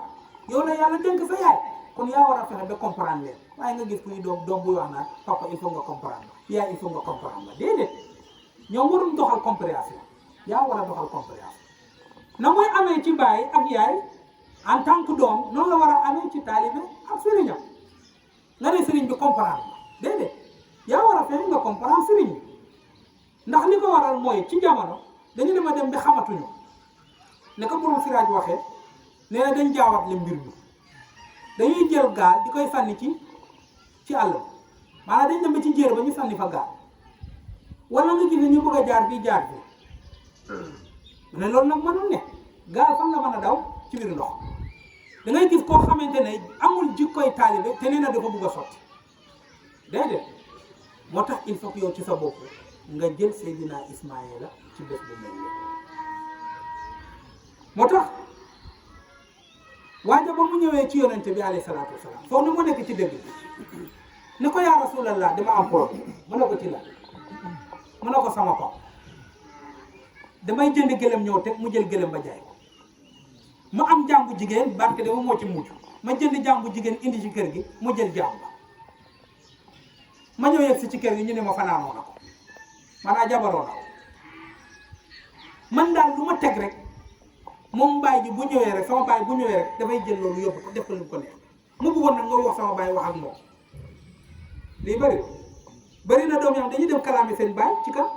yow la yàlla dénk sa yaay kon yaa war a fexe ba comprendre leen waaye nga gis kuy doom buy wax naan papa il faut nga comprendre yaay il faut nga comprendre déedéet ñoom waruñ doxal compréhension yaa war a doxal compréhension na muy amee ci baay ak yaay en tant que doom noonu la war a amee ci taalibe ak sëriñam nga ne sëriñ bi comprendre déedéet yaa war a fexe nga comprendre sëriñ bi ndax li ko waral mooy ci jamono dañu dem a dem ba xamatuñu ne ko borom Siraaj waxee nee na dañ jaawat le mbir mi dañuy jël gaal di koy sànni ci àll maanaam dañ dem ba ci jéer ba ñu sànni fa gaal wala nga gis ne ñu bëgg a jaar fii jaar fii mu ne loolu nag mënul ne gaal fan la mën a daw ci biir ndox da ngay gis koo xamante ne amul jikkoy taalibe te nee na dafa bëgg a sotti déedéet moo tax il faut que yow ci sa bopp nga jël Seydina Ismaïla ci bés bu mel nii moo tax waaja ba mu ñëwee ci yonente bi alayhi salaatu wasalaam foog na mu nekk ci dëgg bi ne ko yaa rasulallah dama am problème mu ne ko ci la mu ne ko sama pap damay jënd gëlëm ñëw teg mu jël gëlëm ba jaay ko ma am jàmbu jigéen barke dama moo ci mujj ma jënd jàmbu jigéen indi ci kër gi mu jël jàmba ma ñëw yegg si ci kër gi ñu ne ma fanaanoo na ko maanaam jabaroo na ko man daal lu ma teg rek moom baay ji bu ñëwee rek sama baay bu ñëwee rek dafay jël loolu yóbbu ko def ko lu ko neex mu bëggoon nag nga wax sama baay wax ak moom lii bëri na doom yoo dañuy dem kalaame seen baay ci kan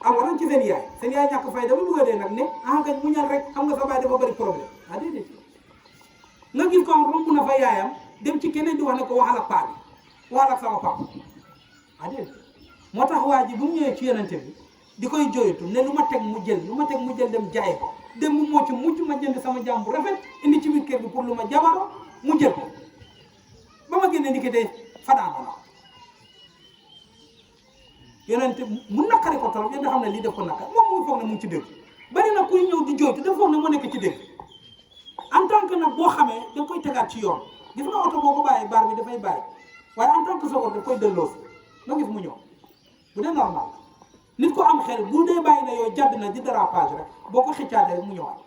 am wala ci seen yaay ñàkk fay dama bëgg a dee nag ne ah kañ mu ñal rek xam nga sa baay dafa bëri problème ah déedéet nga gis ko am romb na fa yaayam dem ci keneen di wax ne ko waxal ak paa bi waxal ak sama papa ah déedéet moo tax waa ji bu mu ñëwee ci yonente bi di koy jooytu ne lu ma teg mu jël dem jaay ko dem mu moo ci mujj ma jënd sama jàmm bu rafet indi ci biir kër bi pour lu ma jabaro mu jël ko ba ma génne ndikite fadaama na yonente mu nakari ko trop yéen nga xam ne lii def ko nakar moom mu foog ne mu ngi ci dëgg bari na kuy ñëw di jooytu dafa foog ne mu nekk ci dëgg en tant que nag boo xamee da nga koy tegaat ci yoon gis nga oto boo ko bàyyi baar bi dafay bàyyi waaye en tant que sa oto daf koy delloosi nga gis mu ñëw bu dee normal nit ko am xel bu dee bàyyi na yow jàdd na di dérapage rek boo ko xëccaatee rek mu ñëwaat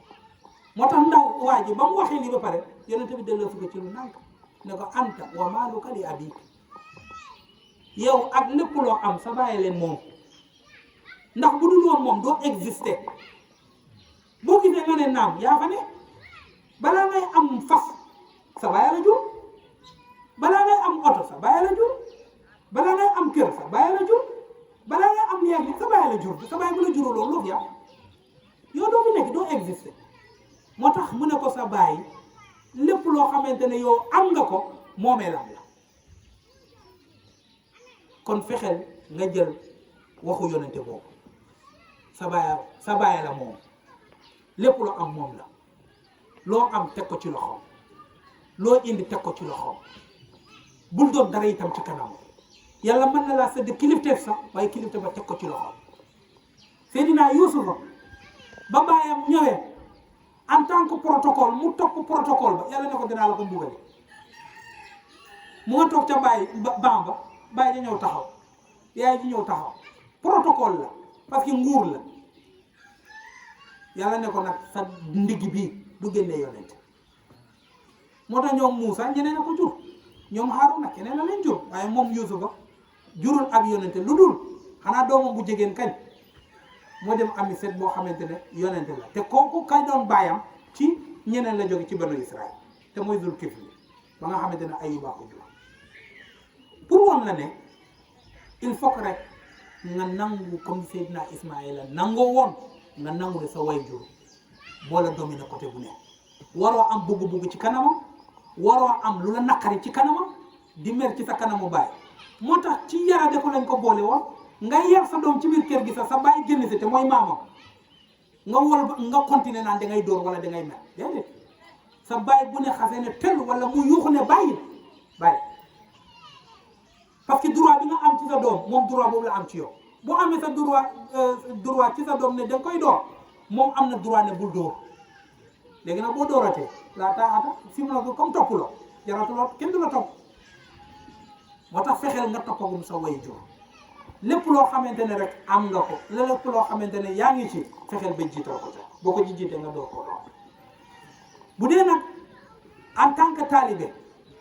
moo tax ndaw waa ji ba mu waxee lii ba pare yonente bi delloosi ko ci lu nànk ne ko anta wa maaluka li abik yow ak lépp loo am sa bàyyi leen moom ndax bu dul woon moom doo exister boo gisee nga ne naam yaa fa ne balaa ngay am fas sa bàyyi la jur balaa ngay am oto sa bàyyi la jur balaa ngay am kër sa bàyyi la jur balaa ngay am yeeg sa bàyyi la jur sa bàyyi bu la juroo loolu loolu yaa yow doo fi nekk doo exister moo tax mu ne ko sa bàyyi lépp loo xamante ne yow am nga ko moomeelam la kon fexeel nga jël waxu yonente boobu sa bàyyi la moom lépp loo am moom la loo am teg ko ci loxoom loo indi teg ko ci loxoom bul doon dara itam ci kanam yàlla mën na laa sëdd kilifteef sax waaye kilifteef ba teg ko ci loxoom Seydina Yuusufa ba baayam ñëwee en tant que protocole mu topp protocole ba yàlla ne ko dinaa la ko mbugale mu nga toog ca Bamba bàyyi di ñëw taxaw yaay di ñëw taxaw protocole la parce que nguur la yàlla ne ko nag sa ndigg bii du génnee yonent moo tax ñoom Muusa ñeneen a ko jur ñoom Haaruna keneen la leen jur waaye moom Yuusufa jurul ak yonente lu dul xanaa doomam bu jigéen kañ moo dem ami set boo xamante ne yonente la te kooku kañ doon baayam ci ñeneen la jóge ci banu Israël te mooy Zulkifli ba nga xamante ne Ayuba ko jur pour woon la ne il faut que rek nga nangu comme Seydina Ismaïla nangoo woon nga nangu de sa way jur boo la dominé côté bu ne waroo am bugg-bugg ci kanamam waroo am lu la naqari ci kanamam di mer ci sa kanamu baay moo tax ci yarade ko lañ ko boole woon nga yar sa doom ci biir kër gi sax sa baay génn si te mooy maamam nga continuer naan dangay dóor wala dangay mer déedéet sa baay bu ne xasee ne tell wala mu yuuxu ne bàyyi parce que droit bi nga am ci sa doom moom droit boobu la am ci yow boo amee sa droit ci sa doom ne danga koy door moom am na droit ne bul dóor léegi nag boo dóoratee laa taata fi mu ne ko comme toppuloo jaratuloo kenn du la topp moo tax fexeel nga toppagum sa waajur lépp loo xamante ne rek am nga ko lépp loo xamante ne yaa ngi ci fexeel ba jiital ko ca boo ko jiitee nga door ko doon bu dee nag en tant que talibé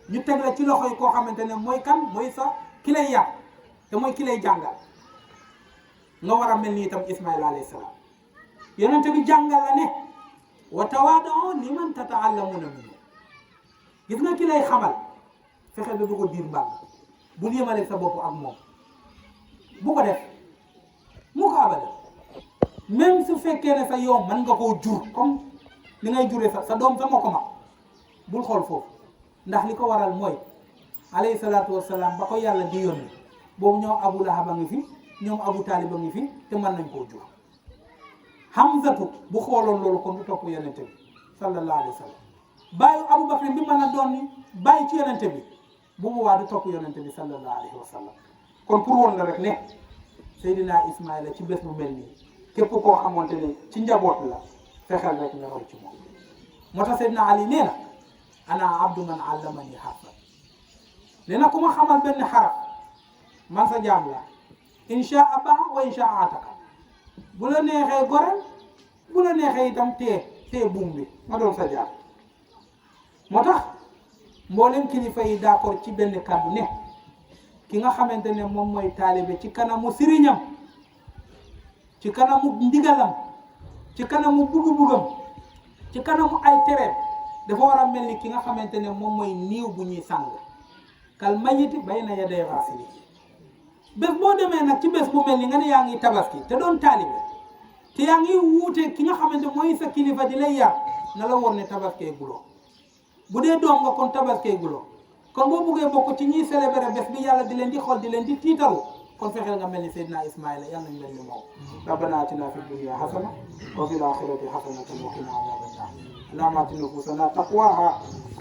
ñu teg la ci loxo yi koo xamante ne mooy kan mooy sa ki lay yar te mooy ki lay jàngal nga war a mel ni itam Ismaïla alayhi salaam yonente bi jàngal la ne wa tawaada'u liman tata'allamuna minhu gis nga ki lay xamal fexeel ba bu ko diir mbàgg bul yemale sa bopp ak moom bu ko def mu ko abada même su fekkee ne sa yow mën nga koo jur comme li ngay juree sa doom sa moo ko mag bul xool foofu ndax li ko waral mooy alayhi salaatu wassalaam ba ko yàlla di yónni boobu ñoom Abu Lahab a ngi fi ñoom Abu Talib a ngi fi te mën nañ koo jur Hamzatu bu xooloon loolu kon du topp yonente bi sallallahu alayhi wa sallam bàyyi Abu Bakr bi mën a doon ni bàyyi ci yonente bi bu boobaa du topp yonente bi sallallahu alayhi wa sallam kon pour woon la rek ne Seydina Ismaïla ci bés bu mel nii képp koo xamante ne ci njaboot la fexeel rek nga roy ci moom moo tax Seydina Ali nee na ana abdu man allamani harfan nee na ku ma xamal benn xaraf man sa jaam la insha Allah wa insha ataka bu la neexee goreel bu la neexee itam tee buum bi nga doon sa jaam moo tax mboolem kilifa yi d'accord ci benn kàddu ne ki nga xamante ne moom mooy taalibe ci kanamu sëriñam ci kanamu ndigalam ci kanamu bugg-buggam ci kanamu ay tereem dafa war a mel ni ki nga xamante ne moom mooy niiw bu ñuy sàng kal mayiti bayna yaday ghasili bés boo demee nag ci bés bu mel ni nga ne yaa ngi tabaski te doon taalibe te yaa ngi wuute ki nga xamante mooy sa kilifa di lay yar na la woon ne tabaskee guloo bu dee doom nga kon tabaskee guloo kon boo buggee bokk ci ñiy célébrer bés bi yàlla di leen di xool di leen di tiitaru kon fexeel nga mel ni Seydina Ismaïla yàlla nañ mel ni moom rabbana atina fi dunya hasana wa fil akhirati hasanatan wa qina adhaban nar allahumma atina nufusana taqwaha